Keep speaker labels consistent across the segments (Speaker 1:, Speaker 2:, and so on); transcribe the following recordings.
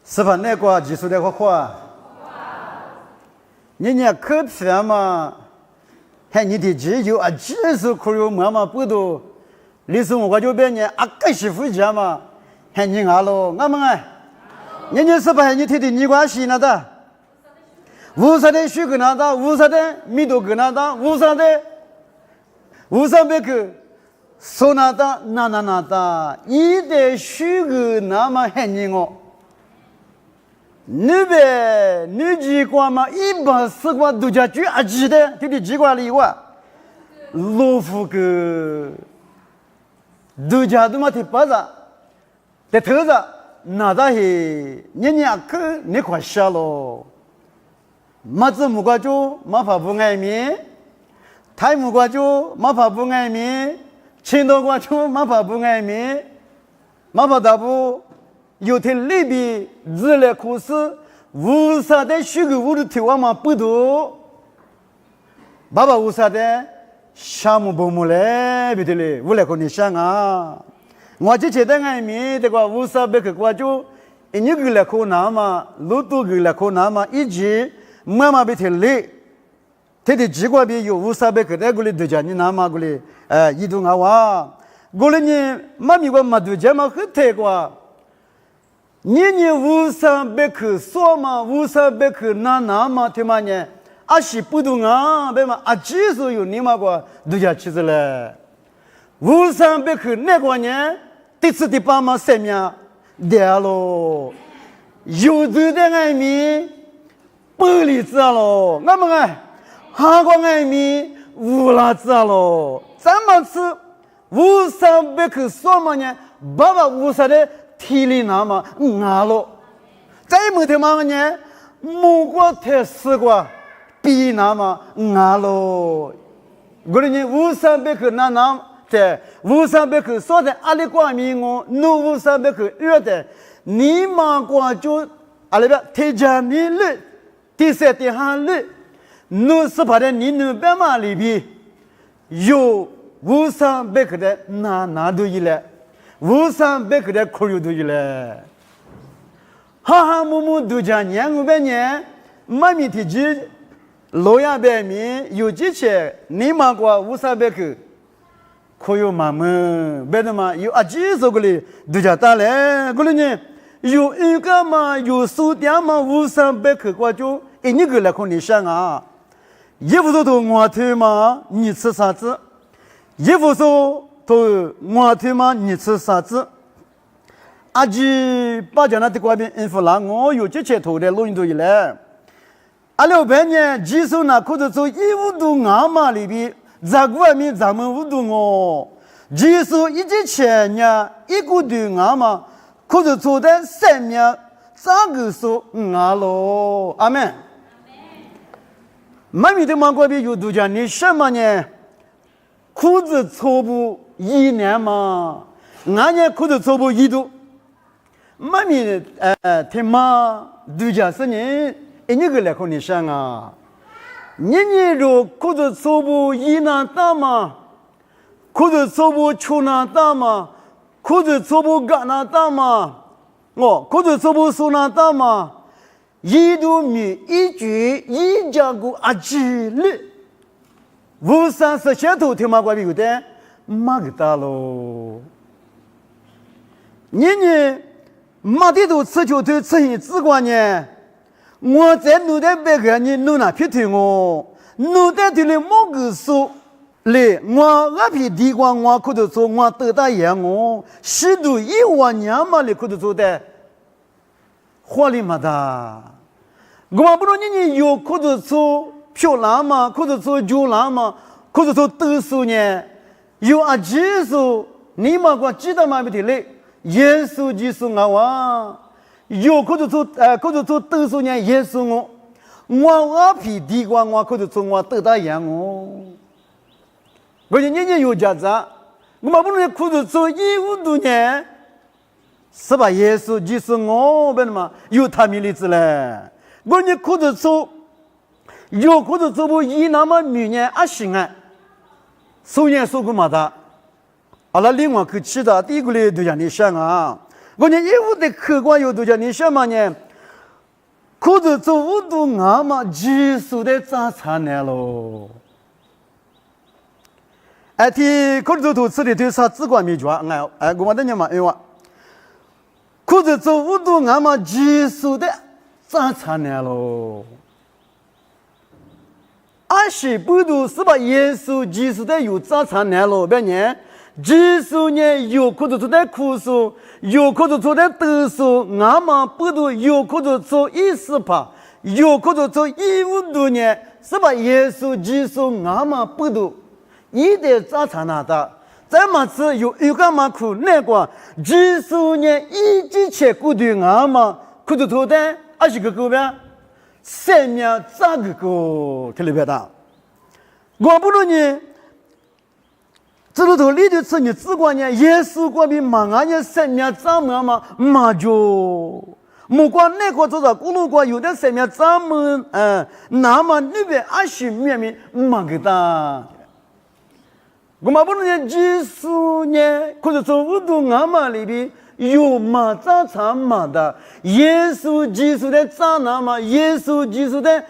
Speaker 1: 是吧？那个技术的话，你可偏嘛？还你的技术啊，技术可有妈妈不多。历史我就别人个媳妇家嘛，还你咯，俺们你是吧？你听的你关系那的，无啥的许个那的，无啥的米多个那的，无啥别个说那的那的，一的许个那么还你我。你呗，你机关嘛，一般是关都叫举阿记的，就的机关里哇，老夫个都叫都嘛提巴子，的头子，那大嘿，你可你快下喽，马子木瓜就马怕不挨面，太木瓜就马怕不挨面，青豆瓜就马怕不挨面，马怕大不。有天里边日来可是无啥的许个屋里头我们不多，爸爸无啥的项目不木嘞，别的嘞，无来可你想啊，我就觉得俺们这个无啥别个我就一个来可拿嘛，路多个来可拿嘛，以及妈妈别的嘞，他的机关边有无啥别个的过来都叫你拿嘛过来，移动啊哇，过来你妈咪我嘛都叫嘛很太过。你无上别克说嘛，无上别克那嘛，对嘛呢？阿西不懂啊，别嘛，阿技术有你嘛个都叫起子了。无上别克那个呢？第次第八嘛生命掉咯，有的爱米玻璃子咯，俺们韩国爱米乌拉子咯，咱们吃无上别克说嘛呢？爸爸无上的。体力那么了，再没他妈呢，木瓜太死瓜，比那么了。我说你无三百克那在无三百克说的阿里瓜米我，侬无三百克热的，你妈瓜就阿里边提家你了，第三第二了，侬是怕的你侬别嘛里边有无三百克的那都一了。无上百克的苦有多一嘞，哈哈木木都讲年500年，妈咪提起老样百米有几千，你妈过无上百克，苦有妈妈，别的嘛有阿几十个嘞，都讲大嘞，过来呢有一个嘛有数点嘛无上百克过就一个来看你想啊，一不说都我推嘛，你吃啥子？一不说。都我他妈你吃啥子？阿吉把讲那的瓜边应付了，我有几千头的录音都一来。阿600年技术那可是做150度阿玛里边，这个外面咱们5度哦，技术1000年一个度阿玛，可是做的3面这个数阿喽，阿门。妈咪的妈瓜边有度讲你什么呢？裤子错不？1年嘛，俺家可是做不1度，妈咪他妈度假是你一个来和你想啊，你如可是做不1年大嘛，可是做不2年大嘛，可是做不2年大嘛，可是做不3年大嘛，1度米1句1加个阿几了，无30些头他妈怪有的。马个大喽！你马的都吃就都吃一只瓜呢。我在弄的别个你弄那皮头我，弄的头的某个数来，我那皮地瓜我可都做，我得大爷我，许多1万年嘛的可都做的，活力嘛的。我不知道你有可都做漂亮嘛，可都做酒郎嘛，可都做读书呢。有阿技术，你妈个记得嘛不得嘞？耶稣技术啊！有可是做读书呢，耶稣我皮地瓜我可是做我得大洋哦。我说你有家子，我们不能可是做150多年，是吧？耶稣技术我别嘛有他们例子嘞。我说你可是做，有可是做不1那么明年啊行啊。首年说过嘛的，阿拉另外去其他第一个嘞都让你想啊，我呢，业务的客观有多讲，你什么呢？可是做无度俺嘛，技术的早餐来喽。哎，提可是做吃的对啥只管没抓，我们的人嘛，因为可是做无度俺嘛，技术的早餐来喽。28度是把耶稣技术的有早餐来喽，别呢？技术呢有可是做的苦数，有可是做的得数，俺们不度有可是做18%，有可是做15度呢，是把耶稣技术俺们不度。一点早餐拿的，再么子有干嘛苦那个技术呢？一直切固定俺们可是做的20个股票，3秒3个股，听里边的。我不如呢，这个头里头是你只管呢，耶稣过比马鞍呢3秒3秒嘛，马就。不管那个做到公路过有的3秒3秒，那么那边20秒米马个的。我们不能技术呢，可是做无度俺们里边有马早餐马的，耶稣技术的早那么，耶稣技术的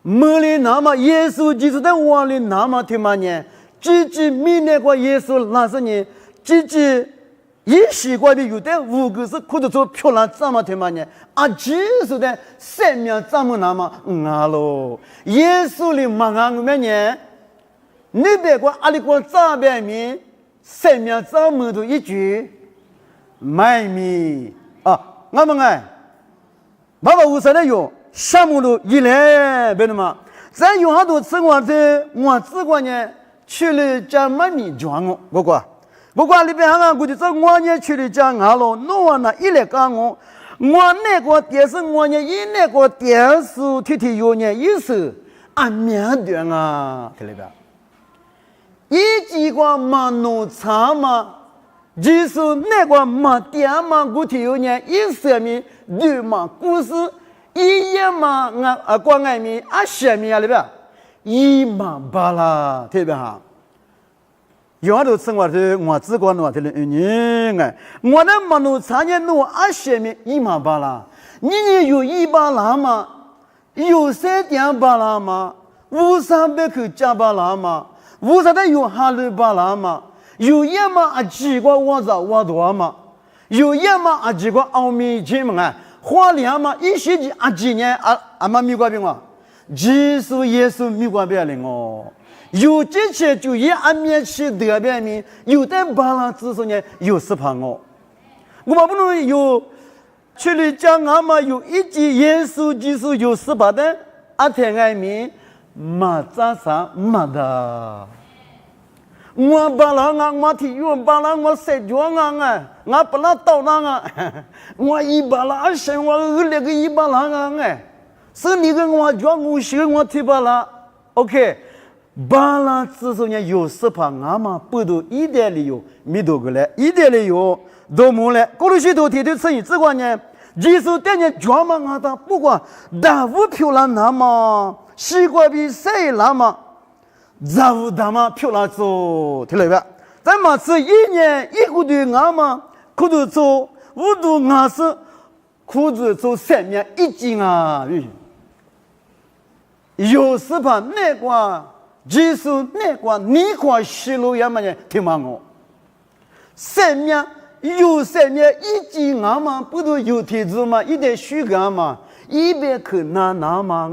Speaker 1: 没里那么，耶稣技术的往里那么听嘛呢？自明那个耶稣那是呢，自也习惯的有的5个是可是做漂亮怎么听嘛呢？技术的3秒怎么那么喽？耶稣里马俺们呢？你别管阿里个早边面3秒早么都一句买米啊，我们爸爸无啥的用，项目都一来别的嘛，咱有好多吃我只管呢去了家买米装我管里边俺估计这我呢去了家俺了，弄那一来干我那个电视我呢一那个电视天有呢意思按面对啊，这里边。一几个马农场嘛，就是那个马店嘛，古体有呢，一色米对嘛，故事一夜嘛，光爱米10米啊里边，1万8啦，特别好。有好多生活的我只管我的人我的马农场呢弄20米1万8啦，你有100啦嘛，有3.8啦嘛，500口加8啦嘛。为啥的有哈鲁巴拉嘛？有一嘛几个我多嘛？有一嘛几个奥米金嘛？花两嘛一学期几年嘛米瓜饼啊？技术也是米瓜饼了哦。有这些就也面去得边面，有的巴拉只是呢有10%哦。我们不能有去了讲嘛有一级耶稣技术有10%的天爱米。马扎啥马的，我巴拉我体育巴拉我社交我巴拉到我1巴拉生我2个1巴拉是你跟我讲我学我体巴拉 ，OK， 巴拉只是呢有10%，俺嘛不都一点理由没多个嘞，一点理由都没嘞，过了许多天的生意，这个呢，技术点呢专门俺的不管大物漂亮那么。西瓜比谁那么，杂物他妈漂亮做，听了没？咱们是1年1个月俺们可是做5度俺是可是做3年1斤啊，有10%那个技术那个你看西路也么呢？听嘛我3年有3年1斤俺们不都有体质嘛？一点虚感嘛，100克那嘛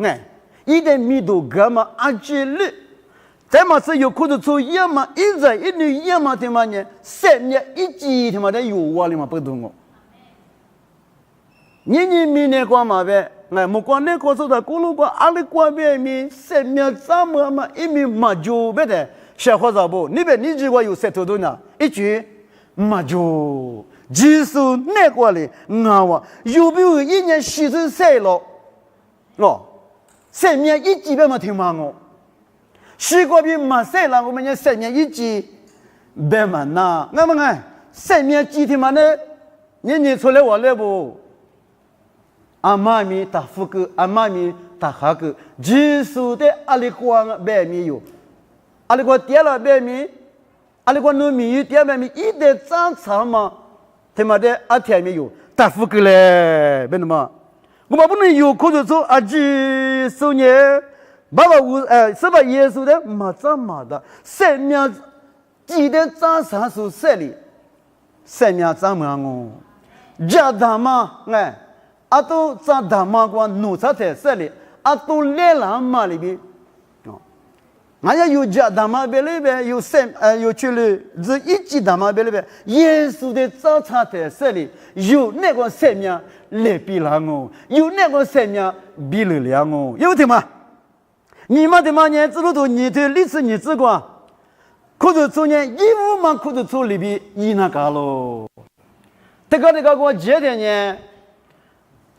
Speaker 1: 一点米都干嘛几率，咱们是有可能做一嘛，一人一女一嘛的嘛呢，3年1斤的嘛的有我的嘛不懂我。你明年光嘛呗，没光那个做的公路过阿里过边米3年3么嘛1米嘛就别的，小伙子不，你别你这个有30多呢，一句嘛就，技术那个哩，我有没有1年40岁了？哦。3年1斤别么听嘛我，西瓜比马赛了，我们讲3年1斤别嘛那，我们3年几天嘛呢？你出来我来不？阿妈咪打副歌，阿妈咪打哈歌，技术的阿里光白米有，阿里光点了白米，阿里光糯米有点白米，一点长长嘛，他妈的阿天没有大福个嘞，为什么？我们不能有可能说阿基收年，爸爸是把耶稣的马扎马的生命记得扎啥时设立，生命怎么样哦？家大嘛，阿都扎大嘛个奴才在设立，阿都来了嘛里边。俺家有家大马别里边有有去了，这一级大马别里边，耶稣的早餐在这里有那个生命来比了哦，有那个生命比了了哦，有的吗？你妈的妈呢？知道都你的历史你知过，可是昨年义务嘛，可是做里边一那个喽，这个我记得呢，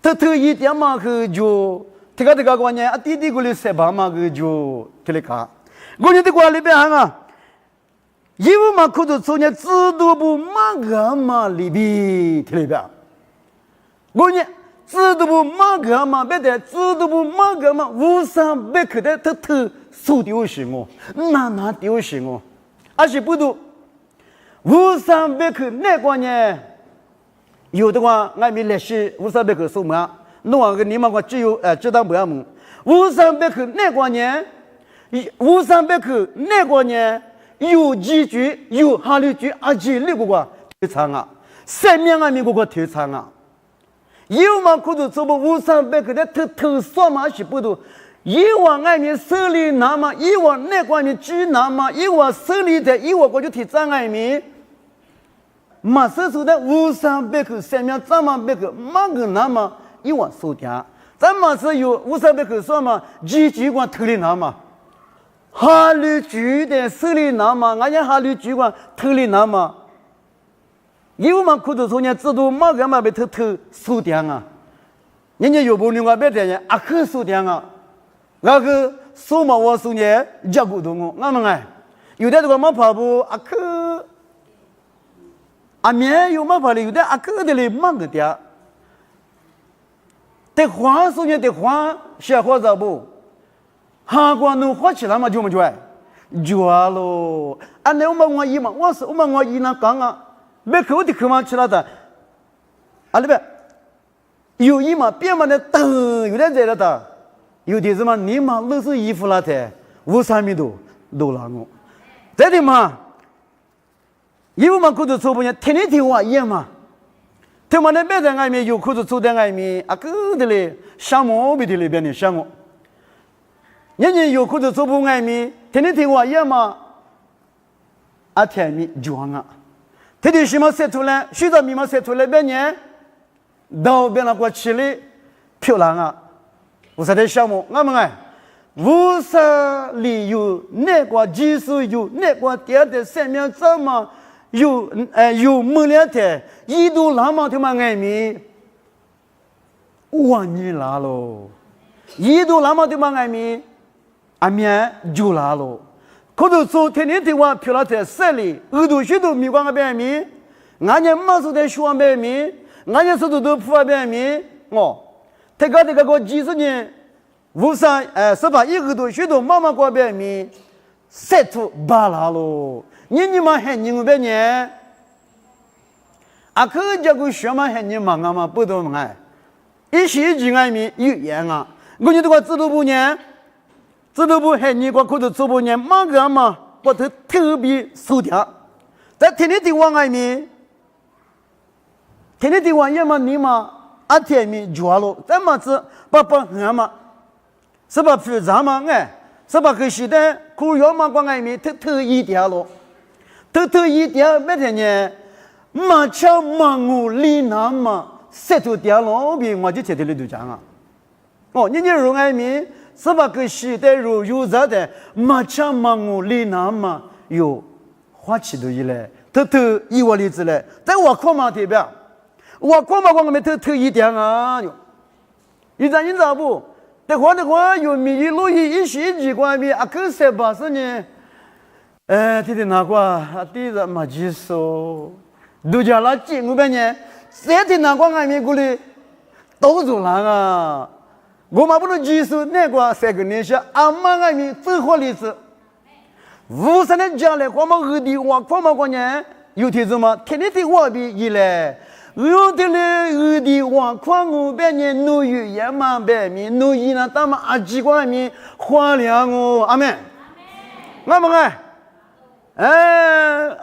Speaker 1: 他一点嘛去就，这个我呢，啊弟弟过来十八嘛去就这里看。我你的瓜里边啊，义务嘛可是从年制度部马个嘛里边这里边，我呢制度部马个嘛别的制度部马个嘛无上别克的他受丢行哦，那丢行哦，而且不多无上别克那个呢，有的话俺们历史无上别克什么，弄个你们个只有知道不要么？无上别克那个呢？无上别克那个呢，有几句有哈里句阿几里个推唱啊，生命啊，民个推唱啊，有嘛可是做不无上别克的头说嘛是不多，以往俺们手里拿嘛，以往那个呢举拿嘛，以往手里的以往我就提倡俺们，马手说的无上别克生命怎么别克马个拿嘛，以往收点，咱们是有无上别克说嘛，几句光头里拿嘛。哈律举的手里拿嘛，俺家哈律举光头里拿嘛，有嘛可是从年制度马个嘛被头收掉啊，人家有不另外别的人阿克收掉啊，那个收嘛我收呢加古东哦，俺们有的这个马跑步阿克，阿面有马跑的有的阿克的嘞马个掉，得花收呢得花小花咋不？哈瓜能花起来嘛就么就就咯，俺那我一嘛，我一那讲啊，别口的口嘛起来的，啊那边有一嘛别嘛的等有点在了的，有的什么你嘛都是衣服了的，无三米都了我，这的嘛，衣服嘛可是做不呢，天天听话一嘛，他们那边在外面有可是做在外面，啊个的嘞，项目别的里边的项目。人家有可能做不爱米，天天听话也嘛，阿天米装啊，天天什么写出来，许多密码写出来别年，到别那个起来漂亮啊，我说的项目，我们无啥理由，那个技术有那个点的生命怎么有门两天，一度那么他妈爱米，万年了喽，一度那么他妈爱米。阿面就来了，可是说天天的话漂亮在山里，耳朵许多米光个白米，俺家马手在学白米，俺家手都铺白米，哦，他搞这个几十年，无上18一个多许多妈妈过白米，晒出巴拉喽，你们还你们白年，阿可这个学嘛还你忙嘛不懂嘛，一些几爱米有盐啊，我你这个知道不呢？这都不害你，我可是做不年马个嘛，我都特别受掉。在天天的往外面，天天的往也嘛你嘛，阿天面抓了，怎么子把俺嘛，是把复杂嘛是把个时代苦要嘛往外面偷一点了，偷一点没得呢，马超马我里南嘛，塞住掉了，别我就天天里头讲啊，哦，你容外面。是把个时代如有啥的，马强马我里南嘛有花起都一来，偷一窝里子来，在我看嘛这边，我看嘛我们偷一点啊哟，你咋不？的话有米一路一些几块米，啊可是80年，天天拿过啊，地上没几手，都叫那几500年，这天拿过俺们过来都走了啊。我们不能接受那个3个年下，阿妈俺们走好日子。53年将来，我们二弟我们过年有天什么？天天的我比一来，有的嘞，有的话况我百年努语也嘛百米，努语那他妈阿几块米花两我，阿门。阿门哎。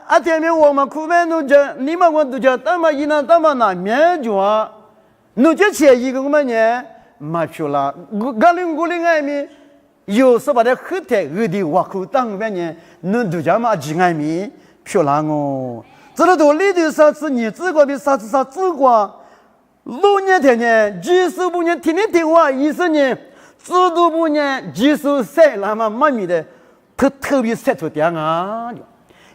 Speaker 1: 阿天明我们苦闷奴家，你们我都家，他妈一那他妈那面脚，奴家钱一个我们呢，没去了。我零爱米，有时把这后台有的话口当我们呢，奴都家嘛几爱米，漂亮哦。这里头里头啥子你自个比啥子啥自个，6年天呢，几十不年天天电话，20年，制度不年技术塞那么满米的。特别塞出点啊！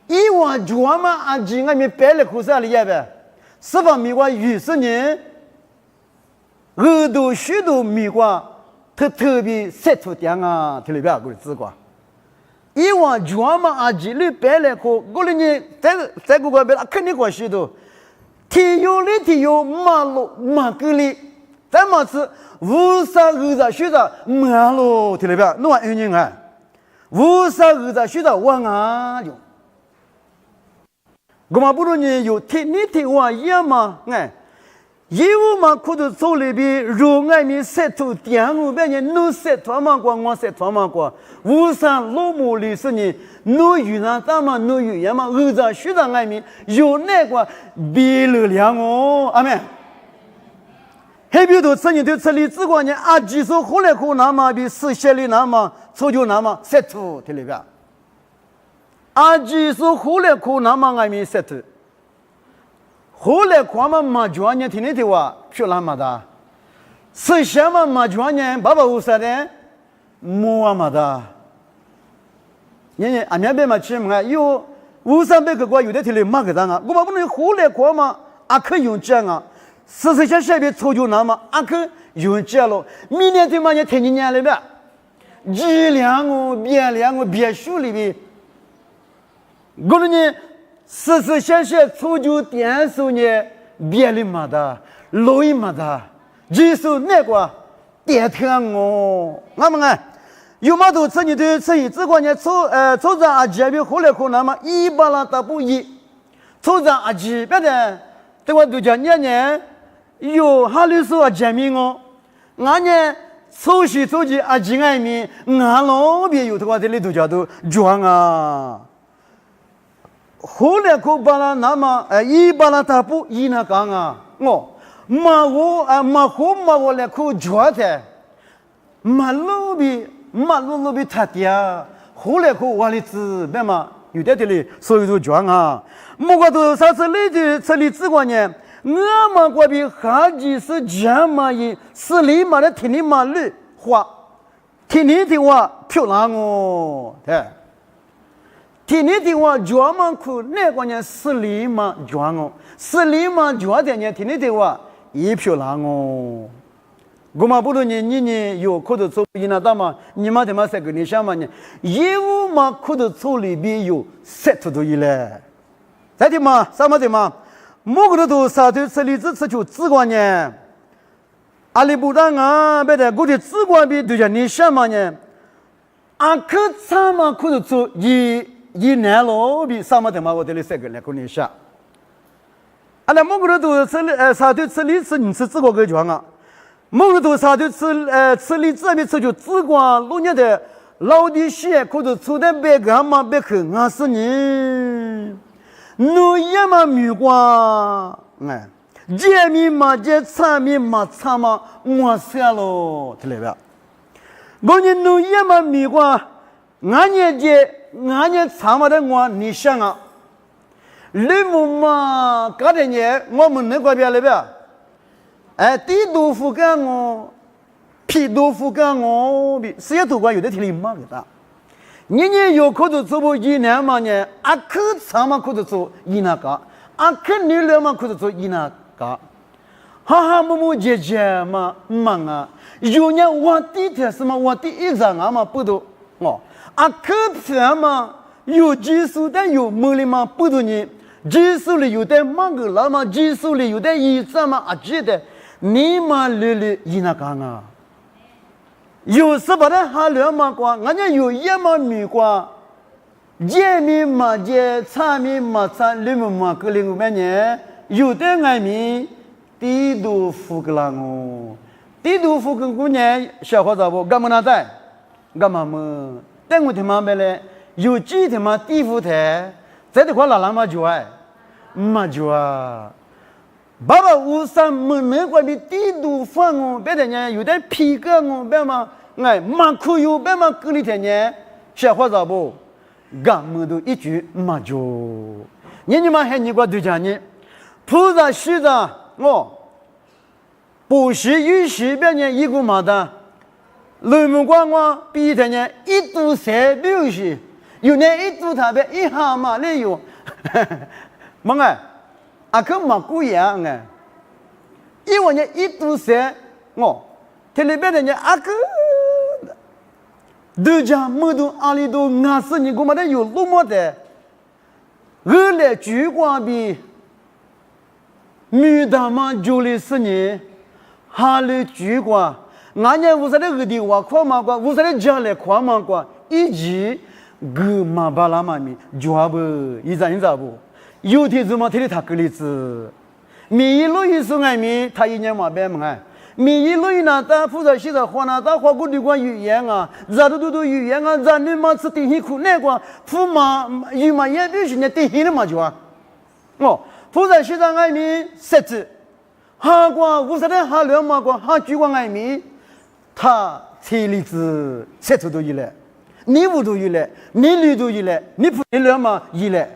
Speaker 1: 以往做嘛啊，几个米摆了苦啥里也呗，10方米瓜20年，耳朵许多米瓜，特别塞出点啊！听里边过的字瓜。以往做嘛啊，几里摆了苦，过了呢，在过边肯定过许多，体有马路马格里，咱么是无啥学啥马路听里边，弄完1年啊。无啥在学到我啊就，我们不如呢有天你听我也嘛哎，业务嘛可都做里边，如爱咪塞头点我别人弄塞头嘛过，我塞头嘛过，无啥老母里是呢，弄语呢咱们弄语言嘛，在学到爱咪有那个比力量哦，阿妹。还比如说，这年头这里只管呢，啊，技术后来可那么比实现的那么，早就那么塞土的里边。啊，技术后来可那么还没塞土，后来可嘛没专业天天的话，漂亮嘛的，实现嘛没专业，爸爸无啥的，没嘛的。人家俺那边嘛去嘛，有500-300个国有的天里没个当啊，我们不能后来可嘛，啊可用这啊。事先下边操作那么，阿克用这了，明年他妈也天年了呗，质量哦，别墅里边，我说呢，事先操作电视呢，别的没得，录音没得，就是那个电天哦，俺们啊，有嘛都吃你的吃一，只管呢操作阿姐比后来可那么100了打不1，操作阿姐别的，对我都讲年。有哈里说啊，见面哦，俺呢，抽起啊，几爱面，俺老别有的话，这里头叫做装啊。后来可把那那么100了他不那讲啊，马我来可装的，马路比他爹，后来可往里子别嘛，有的这里所以都装啊，莫个都啥子里头这里只管呢。我们这边还是这么一是里嘛的天里嘛绿花，天里的话漂亮哦，对，天里的话专门去那个呢是里嘛专哦，是里嘛专的呢天里的话也漂亮哦。我们不论你有可能做一那大嘛，你们他妈在跟你想嘛呢，业务嘛可能做里边有7多亿嘞，在的嘛什么的嘛。某个都啥都这里只吃就只管呢，阿里不然啊，别的我的只管比对象你想嘛呢，阿克啥嘛可是做一年咯比啥嘛的嘛我这里3个来跟你想，阿拉某个都吃啥都吃里吃你吃只管个全啊，某个都啥都吃里这边吃就只管6年的老的些可是出的别个嘛别去俺是你。奴也嘛米瓜，哎，见面嘛见产面嘛产嘛没事喽，听来吧？我呢奴也嘛米瓜，俺年产嘛的我你想啊，你们嘛搞的呢，我们那个边来吧？地豆腐干我，皮豆腐干我，事业都管有的听里嘛个的。你有可能做不1年嘛呢？阿克长嘛可能做1年个，阿克你了嘛可能做1年个，哈木姐姐嘛忙啊，有年我地铁是嘛，我第一张啊嘛不多哦，阿克长嘛有技术的有门里嘛不多呢，技术里有的忙个了嘛，技术里有的一张嘛阿记得你嘛累1年个啊。有时把它还两毛瓜，人家有1毛米瓜，见面嘛见，产面嘛产，你们嘛个另外呢，有的爱民地都富个啦哦，地都富个姑娘小伙子不干嘛那在，干嘛么？但我他妈没嘞，有几他妈地富台，在这块哪那么久哎，没久啊。爸爸无啥没关系，地都放哦，别的呢有点皮革哦，别嘛哎马裤有别嘛隔离天呢，小伙子不，干么都一句没久，你嘛还你个对家呢？菩萨西藏哦，不是有些别人一个马的，人们管我比他呢一度三表示，有那一度特别一下嘛那有，么哎，啊可马古样哎，因为呢一度三哦，这里边的呢啊个，大家么都阿里都俺是你个嘛的有路么的，二来举光比。女大嘛就来是你，下来举光，俺家屋啥的二弟娃夸嘛瓜，屋啥的家来夸嘛瓜，以及个嘛巴拉嘛咪，就不一咋一咋不，有天子嘛天天他个例子，每一路一送俺咪，他一年嘛别么哎，每一路一拿大负责写的话拿大话过的关语言啊，咋都语言啊，咋你嘛是顶起苦那个，父嘛有嘛也必须呢顶起的嘛就啊，哦。负责西藏爱民设置，哈光无啥的哈两嘛光哈举光爱民，他车厘子设置都有了，你屋都有了，你里都有了，你不你两嘛有了，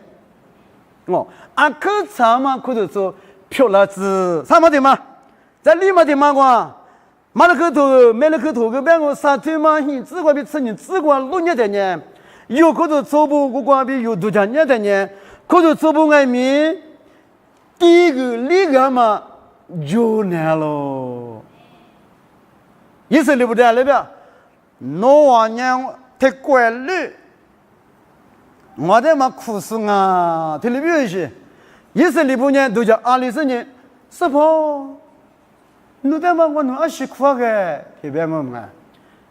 Speaker 1: 哦，啊可长嘛可就说漂亮子，啥么的嘛，在里嘛的嘛光，买了个头买了个头个别个啥腿嘛，只管比吃你只管6年的呢，有可就走不过光比有多少年的呢，可就走不爱民。第一个离个嘛就难了，意思你不对那边，农往年太怪了，我的嘛苦死啊，听里边有些，意思你不呢都叫阿里是呢，是不？你的嘛我弄20块个，这边嘛，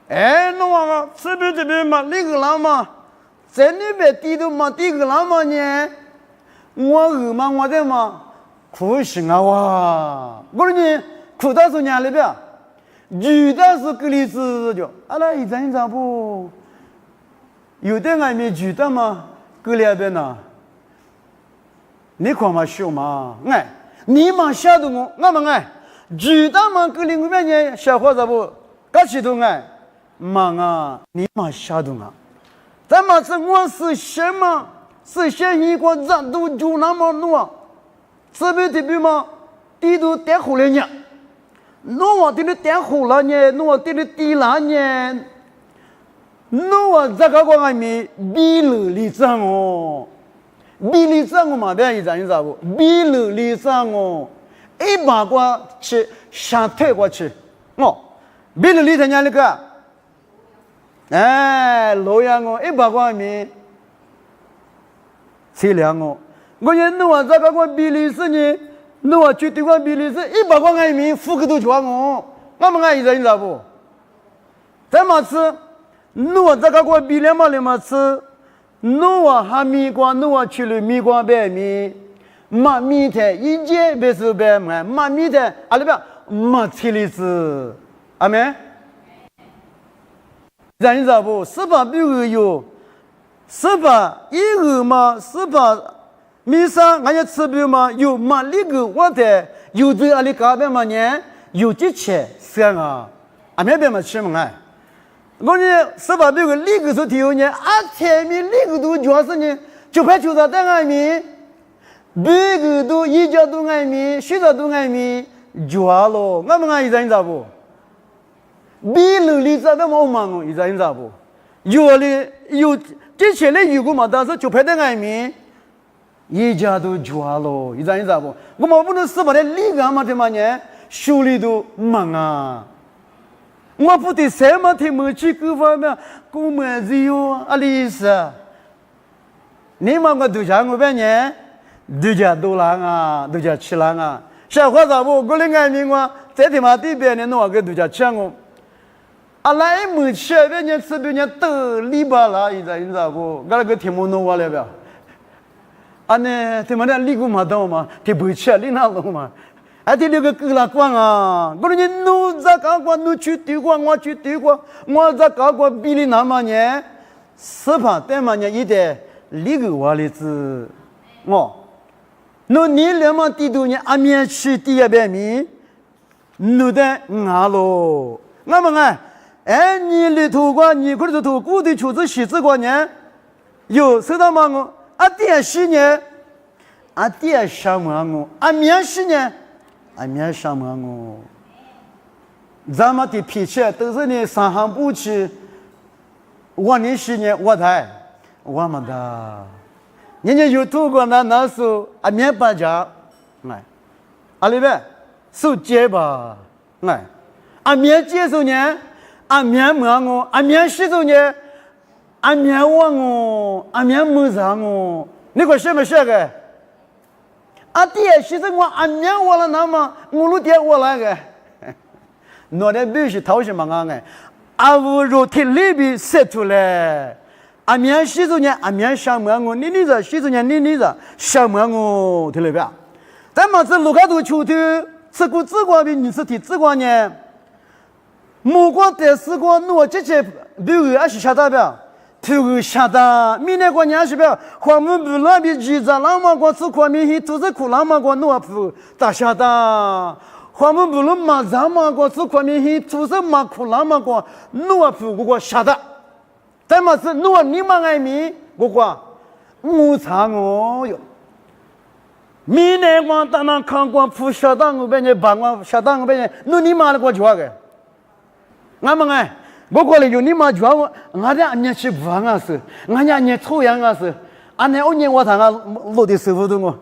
Speaker 1: 哎，农往啊这边嘛离个了嘛，在那边地都嘛地个了嘛呢，我嘛我的嘛。苦行啊哇！我说你苦到是哪里边？女的是个例子就，阿拉一张一张不？有的外面女的嘛，个里边呐，你看嘛秀嘛，哎，你嘛晓得我们哎，女的嘛个里面呢，小伙子不，搞起头哎，忙啊，你嘛晓得啊？咱们是我是什么？是先一个人都就那么弄啊？这边嘛，地都点好了呢，弄我地里点好了呢，弄我地里地了呢，弄我这个光还没比了里长哦，比里长我嘛别一张一张不，比了里长哦，一把过去想退过去，哦，比了里长家那个，哎，老样哦，一把过还没，谁凉哦？我讲侬啊，这个我比例是呢，侬啊绝对我比例是100块爱民，付个都全我，我们爱一人咋不？再嘛吃，侬啊这个我比例嘛吃，侬啊哈米光，侬啊去了米光白米，马米的一节别是白嘛，马米的阿里边马车厘子，阿妹，人咋不？18比个有，18一个嘛18。米上俺家吃不嘛，有嘛那个我的有的阿里嘎边嘛呢，有几钱三啊，俺那边嘛吃嘛哎，我呢18比个那个是条呢，前面那个都全是呢，9块9在俺面，别个都一家都俺面，10家都俺面，全了，俺们俺一人咋不？比楼里这边嘛忙哦，一人咋不？有的有之前的有个嘛，但是9块的俺面。一家都全了，一张不？我们不能18的里个嘛的嘛呢？手里都忙啊！我不得什么天没去各方面，我们只有阿里是。你们我都讲我半年，都讲多lang啊，都讲7lang啊。小伙子不，我的爱民我在他妈这边呢，弄个都讲7我。阿来没吃，别人吃别人都里巴啦，一张不？我那个题目弄完了不？呢，他们那立过嘛到嘛，他不吃立那龙嘛，他那个狗拉光啊，我说你奴在搞过，奴去对过，我去对过，我在搞过比你那么呢，是吧？对嘛呢？一点立个话的子，奴你两么地图呢？阿面去第二百米，奴的俺喽，我们啊，哎，你里头过，你可是头古的厨子洗子过呢？有知道吗？我。阿爹是呢，阿爹什么我？阿面是呢，阿面什么我？咱们的脾气都是呢，上行不去。我呢是呢，我台我们的，人家有土过那时候阿面搬家，哎，阿里边手接吧，哎，阿面接手呢，阿面么我？阿面是手呢？阿面我，阿面没啥我，你可是不是个？阿爹其实我阿面我了那么，我路爹我那个，那的必须掏什么个？阿无肉体里边塞出来，阿面其实呢，阿面什么我？你这其实呢，你这什么我？听了没？咱们这路卡都出头，吃过吃过的，你是提吃过呢？没过得吃过，我这些比如还是晓得不？头个下的，明年过年是不？花木不那边记着，那么过吃过米，都是苦那么过诺夫大下的。花木不能马上么过吃过米，都是马苦那么过诺夫过下的。咱们是诺你们爱米，我查我哟。明年我当然看过铺下的，我被人把我下的我被人，你妈的过去话个，俺们哎。我过来有你妈叫我，俺家年吃不饭啊是，俺家年抽烟啊是，俺那5年我谈俺落的师傅的我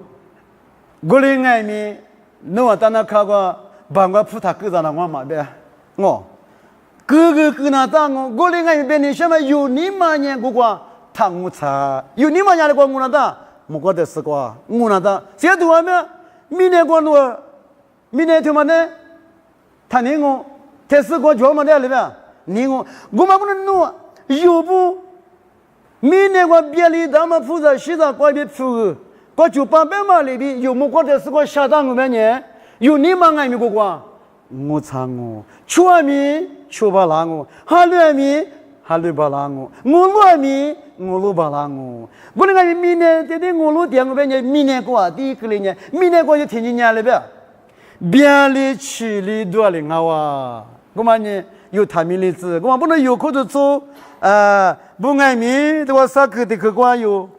Speaker 1: 来爱米，我当那看过，把我铺他搁在那我嘛呗，哥那当我来爱米别人什么有你妈年我汤我茶，有你妈家的我那当，我过的是过，我那当，现在多少明年过明年他妈呢，他那我，他是过叫么的里边。你我们不能弄，要不明年我别里他们负责西藏关边服，我就把别嘛里边有么过的是我下当我们呢，有你们爱米我唱我，全米全把拉我，哈乱米哈乱把拉我乱米我乱把拉我，不能讲明年对我乱点我们呢，明年过第一个呢，明年过就听你年了呗，别里去里多里啊，我们呢。有他们的子，我不能有口子做，不爱米的话，啥个的个话有，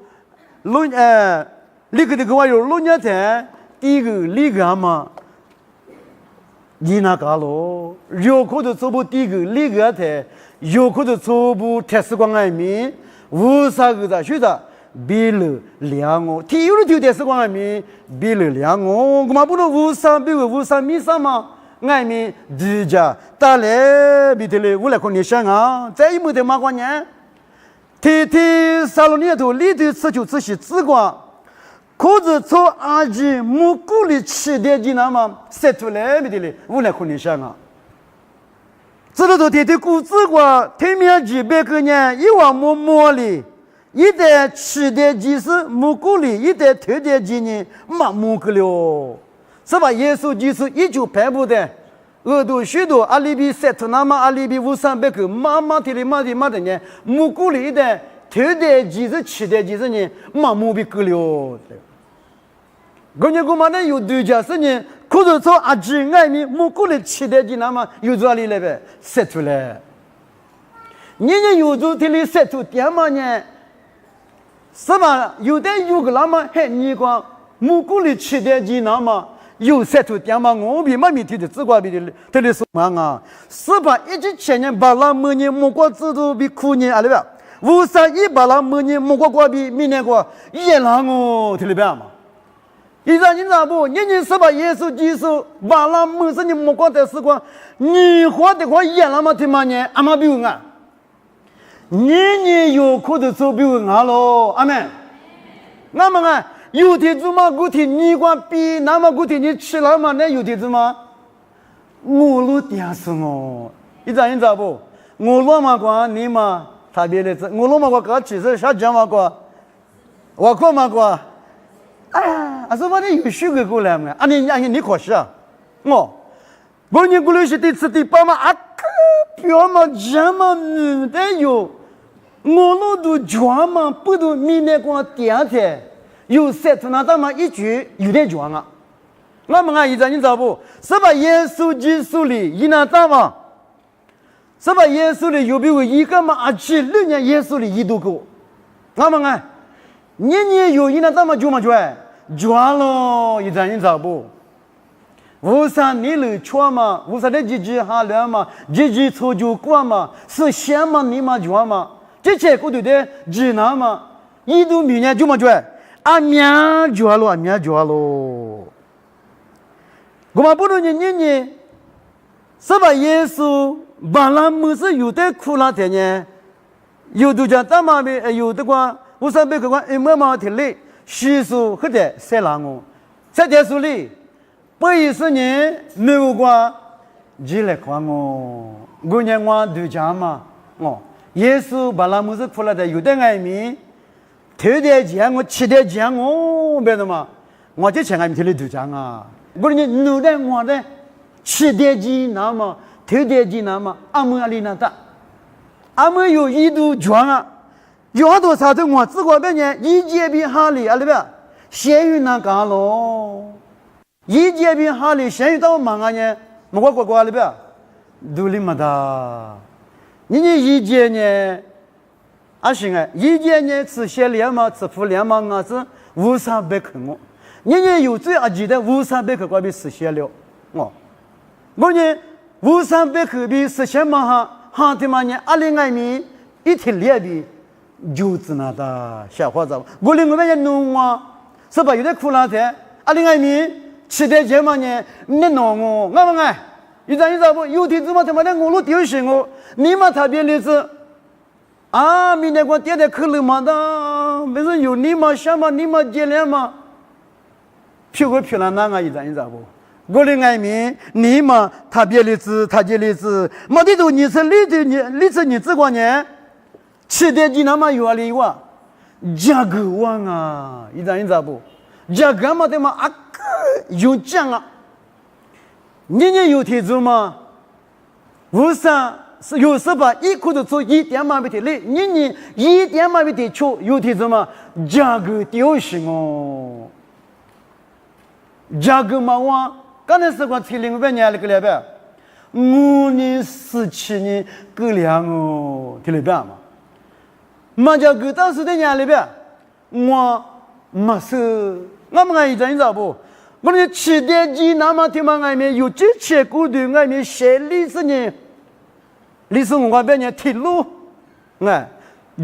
Speaker 1: 那个的个话有老年人，第一个那个嘛，你那个咯，有口子做不第一个那个的，有口子做不特殊光爱米，无啥个的，晓得，比了两我，体有的就特殊光爱米，比了两我们不能无啥，比如无啥米啥嘛。爱米地家打来比的嘞，我来看你想啊，再一没得马关呢，天天沙龙里头里头吃就吃些紫瓜，可是从阿吉木鼓里吃的几那么晒出来比的嘞，我来看你想啊，这里头天天古紫瓜，天面几百个人一碗馍里，一袋吃的几是木鼓里，一袋偷的几呢，麻木个了。是吧？耶稣就是一九排布的，耳朵许多阿里比塞图那么阿里比5300个，妈的呢，木鼓里的头的几十七的几十年，麻木比够了。关键我们呢有对家是呢，可是说阿吉爱米木鼓里七的几那么有哪里来呗？塞出来，人有做的里塞出点嘛呢？是吧？有的有个那么还你讲木鼓里七的几那么。有塞出点嘛？我比妈咪提的紫瓜比的，这里说嘛啊？是吧？一直前年把那每年木瓜制度比去年啊对吧？53把那每年木瓜比明年瓜一样哦，听得懂吗？你咋不？人是吧？耶稣基督把那每次你木瓜的时光，你活的话一样嘛？听嘛呢？阿妈比我啊，你有可能做比我啊喽？阿门。那么啊。有的子嘛，古天你光比那么古天你吃了嘛？那有的子嘛，我路点是我，你咋不？我路嘛光你嘛特别的子，我路嘛光搞其实啥讲嘛光，我过嘛光，啊，是我的有许个过来嘛？啊，你可是啊，我你过来是第四第八嘛，啊个表嘛这么女的有，我那都装嘛，不都明年光点的，有三头那他妈一句有点装啊。我们啊，现在你知道不？是把耶稣基督里一那大嘛？是把耶稣里有比我一个嘛？啊，去6年耶稣里一度过。我们啊，年有一那大嘛就嘛转了，现在你知道不？无啥你来错嘛？无啥的几哈了嘛？几错就过嘛？是先嘛你嘛转嘛？这些过对的济南嘛？一度明年就嘛转，啊明转了。我们不能年，是把耶稣把那么是有的苦那天呢，有的讲大妈的，有的话我上辈个话妈听嘞，习俗和的谁让我，在电视里，80年没有过，只来看我年我都讲嘛，耶稣把那么是苦那的有的爱民，头的讲我，7的讲我，别的嘛，我就请爱民听里都讲啊。我说你努的我的7点几那么头点几那么阿姆阿里那大，阿姆有一度转啊，有好多啥子我自个别人一节比哈里啊，对吧？咸鱼那干咯，一节比哈里咸鱼到忙啊呢，我对吧？都里么的，你一节呢？啊行啊，一节呢吃咸粮嘛，吃苦粮嘛，我是无啥别看我。你有最记得5300克比实现了，我呢5300克比实现嘛哈的嘛呢，20米一天2比就只那的小伙子，我们人弄啊，是吧？有点苦了的，20米7点几嘛呢，你弄我们哎，你知不？有天子嘛他妈的我丢死我，你嘛特别例子啊，明天我点点可乐嘛的，不是有你嘛想嘛你嘛接连嘛。漂亮那个一张，你知道不？我的爱民，你嘛，他别例子，没得都你是例子你这个呢？7点几那么有里哇？价格旺啊，一张你知道不？价格嘛的嘛啊个有奖啊！你有提出吗？为啥是有时把一块的做1点嘛不提嘞？你1点嘛不提出有提出吗？价格丢行哦。价格嘛，我刚才是讲70年那个里边，5年17年够量哦，听里边嘛。嘛价格当时的年里边，我没收，我们一张你知道不？我们7点几那么听嘛，外面有几千股的外面写历史文化边呢铁路，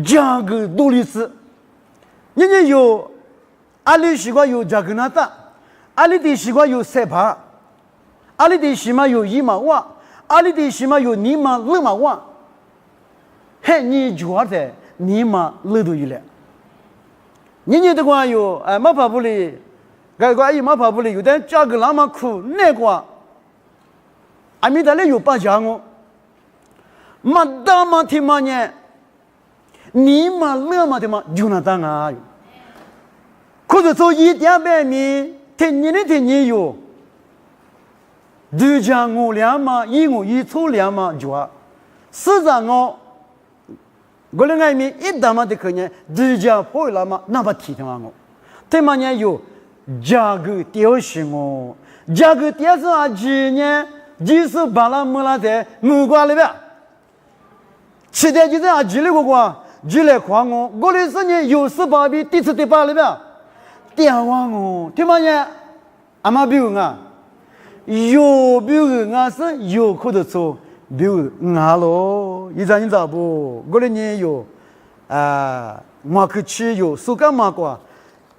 Speaker 1: 价格多历史，人家有阿里习惯有价格那大。阿里的习惯有3趴，阿里的起码有1毛万，阿里的起码有2毛2毛万，还你觉得2毛2多一了？你的话有马跑步里，这个马跑步里有点价格那么苦，那个阿米达里有8家哦，马大马提马呢，2毛2毛的嘛就那当啊，可是做1.8米。天你有2家5两嘛，1错2嘛就4家我的爱民一打嘛的可能2家破了嘛，那么提的我，对嘛呢有价格丢行哦，价格丢是啊几年就是把那么那的木瓜里边，7点几啊几里个几来看我的是呢有18比第7第8里边。电话我，对嘛呢？阿妈比如啊，有比如啊是有可的做，比如啊咯，你知道不？我的人有我去吃有手干嘛过，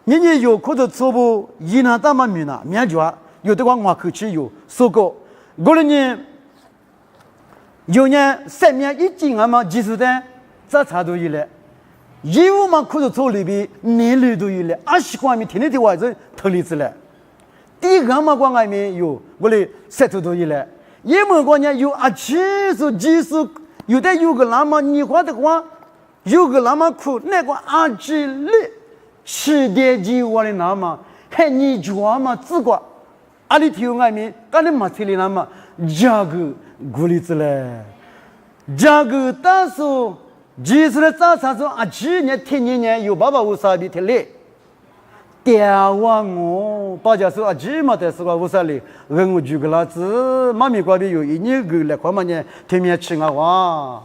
Speaker 1: 人有可的做不？一拿大嘛米呐，面条有的话我去吃有手过，我的人有呢3面1斤啊嘛，技术的这差多一了。业务嘛，可是做里边年龄都有了，20块米天天的话是投例子了。第一个嘛，关外面有我的30多亿了，也没关呢有70几十，有的有个那么你话的话，有个那么苦，那个20里7点几我的那么还你抓嘛自挂，阿里提有外面，干你嘛村里那么这个鼓励子嘞，这个但是即使早上说啊，去年天年有爸爸有啥比天嘞？电话我大家说啊，起码得是个五十里，我举个例子，妈咪那边有一年个来，快嘛呢，天面吃啊哇。